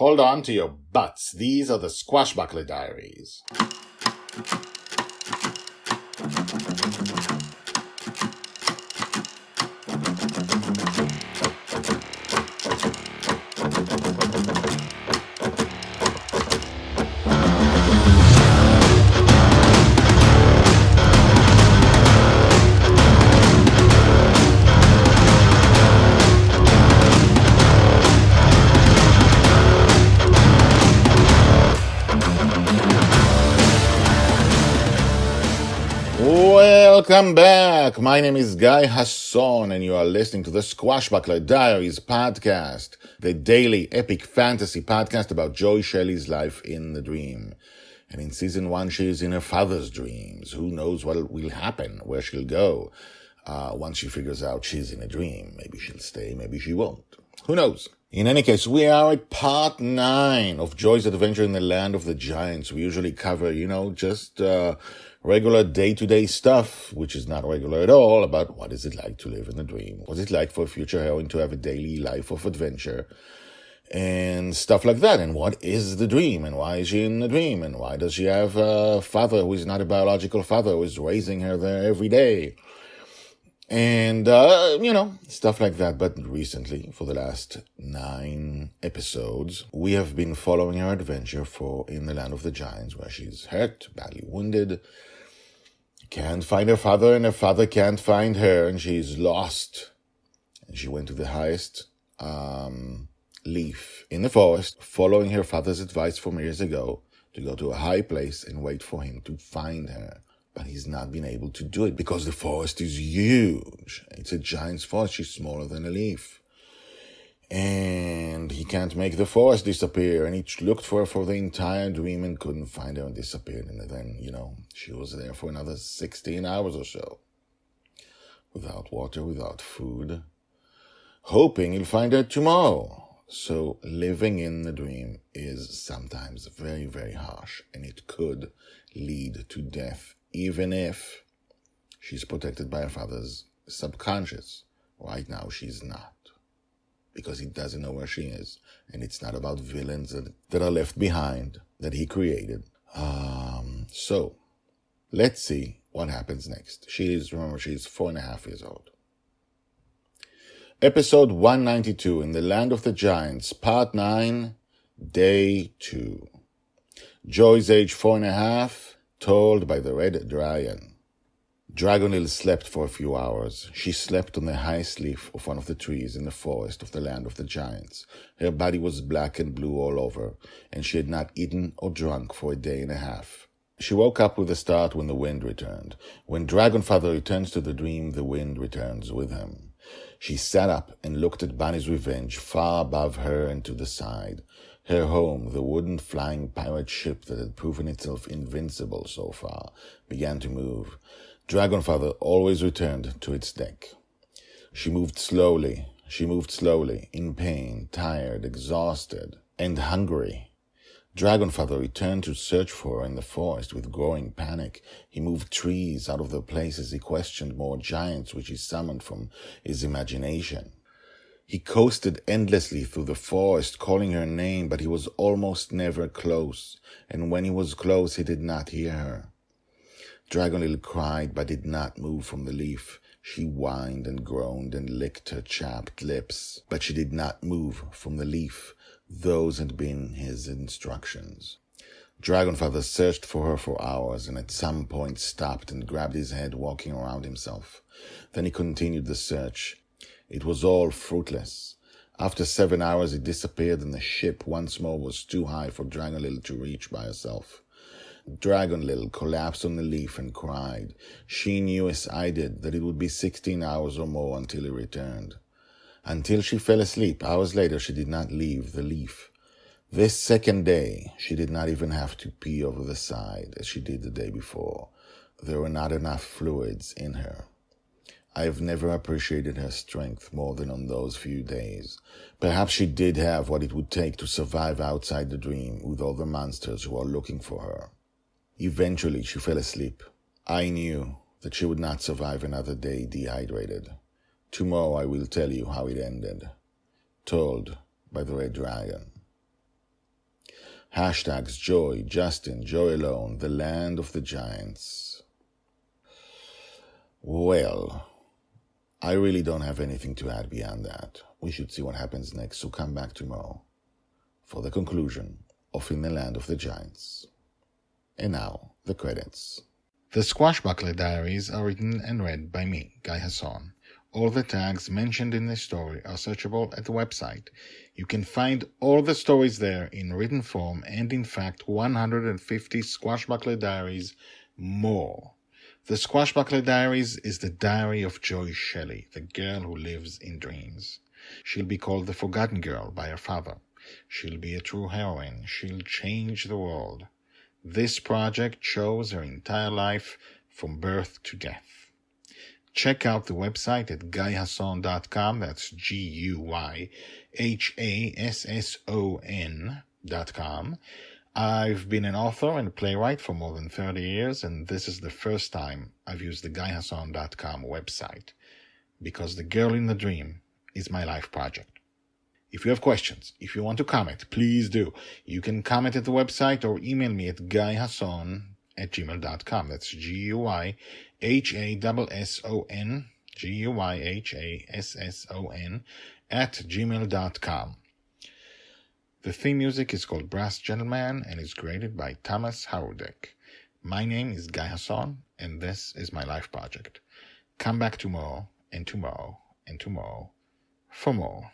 Hold on to your butts. These are the Squashbuckler Diaries. Welcome back. My name is Guy Hasson, and you are listening to the Squashbuckler Diaries podcast, the daily epic fantasy podcast about Shelley's life in the dream. And in season 1, she is in her father's dreams. Who knows what will happen, where she'll go once she figures out she's in a dream. Maybe she'll stay, maybe she won't. Who knows? In any case, we are at part 9 of Joy's adventure in the land of the giants. We usually cover, just regular day-to-day stuff, which is not regular at all, about what is it like to live in a dream? What is it like for a future heroine to have a daily life of adventure? And stuff like that. And what is the dream? And why is she in the dream? And why does she have a father who is not a biological father, who is raising her there every day? And, stuff like that. But recently, for the last 9 episodes, we have been following her adventure in the land of the giants, where she's hurt, badly wounded, can't find her father, and her father can't find her, and she's lost. And she went to the highest leaf in the forest, following her father's advice from years ago, to go to a high place and wait for him to find her. But he's not been able to do it because the forest is huge. It's a giant's forest. She's smaller than a leaf. And he can't make the forest disappear. And he looked for her for the entire dream and couldn't find her and disappeared. And then, she was there for another 16 hours or so. Without water, without food. Hoping he'll find her tomorrow. So living in the dream is sometimes very, very harsh. And it could lead to death. Even if she's protected by her father's subconscious. Right now, she's not. Because he doesn't know where she is. And it's not about villains that are left behind, that he created. So, let's see what happens next. She's 4.5 years old. Episode 192, In the Land of the Giants, Part 9, Day 2. Joy's age 4.5. Told by the Red Dragon. Dragonil slept for a few hours. She slept on the highest leaf of one of the trees in the forest of the land of the giants. Her body was black and blue all over, and she had not eaten or drunk for a day and a half. She woke up with a start when the wind returned. When Dragonfather returns to the dream, the wind returns with him. She sat up and looked at Bonny's revenge far above her and to the side. Her home, the wooden flying pirate ship that had proven itself invincible so far, began to move. Dragonfather always returned to its deck. She moved slowly, in pain, tired, exhausted, and hungry. Dragonfather returned to search for her in the forest with growing panic. He moved trees out of their places. He questioned more giants which he summoned from his imagination. He coasted endlessly through the forest, calling her name, but he was almost never close, and when he was close, he did not hear her. Dragonil cried, but did not move from the leaf. She whined and groaned and licked her chapped lips, but she did not move from the leaf. Those had been his instructions. Dragonfather searched for her for hours, and at some point stopped and grabbed his head, walking around himself. Then he continued the search. It was all fruitless. After 7 hours, it disappeared, and the ship once more was too high for Dragonlil to reach by herself. Dragonlil collapsed on the leaf and cried. She knew, as I did, that it would be 16 hours or more until he returned. Until she fell asleep, hours later, she did not leave the leaf. This second day, she did not even have to pee over the side, as she did the day before. There were not enough fluids in her. I have never appreciated her strength more than on those few days. Perhaps she did have what it would take to survive outside the dream with all the monsters who are looking for her. Eventually, she fell asleep. I knew that she would not survive another day dehydrated. Tomorrow I will tell you how it ended. Told by the Red Dragon. Hashtags Joy, Justin, Joy Alone, The Land of the Giants. Well, I really don't have anything to add beyond that. We should see what happens next, so come back tomorrow for the conclusion of In the Land of the Giants. And now, the credits. The Squashbuckler Diaries are written and read by me, Guy Hasson. All the tags mentioned in this story are searchable at the website. You can find all the stories there in written form and, in fact, 150 Squashbuckler Diaries more. The Squashbuckler Diaries is the diary of Joy Shelley, the girl who lives in dreams. She'll be called the Forgotten Girl by her father. She'll be a true heroine. She'll change the world. This project shows her entire life from birth to death. Check out the website at guyhasson.com. That's GUYHASSON.com. I've been an author and a playwright for more than 30 years, and this is the first time I've used the guyhasson.com website, because The Girl in the Dream is my life project. If you have questions, if you want to comment, please do. You can comment at the website or email me at guyhasson@gmail.com. That's GUYHASSON, GUYHASSON @gmail.com. The theme music is called Brass Gentleman and is created by Thomas Harudek. My name is Guy Hasson, and this is my life project. Come back tomorrow, and tomorrow, and tomorrow for more.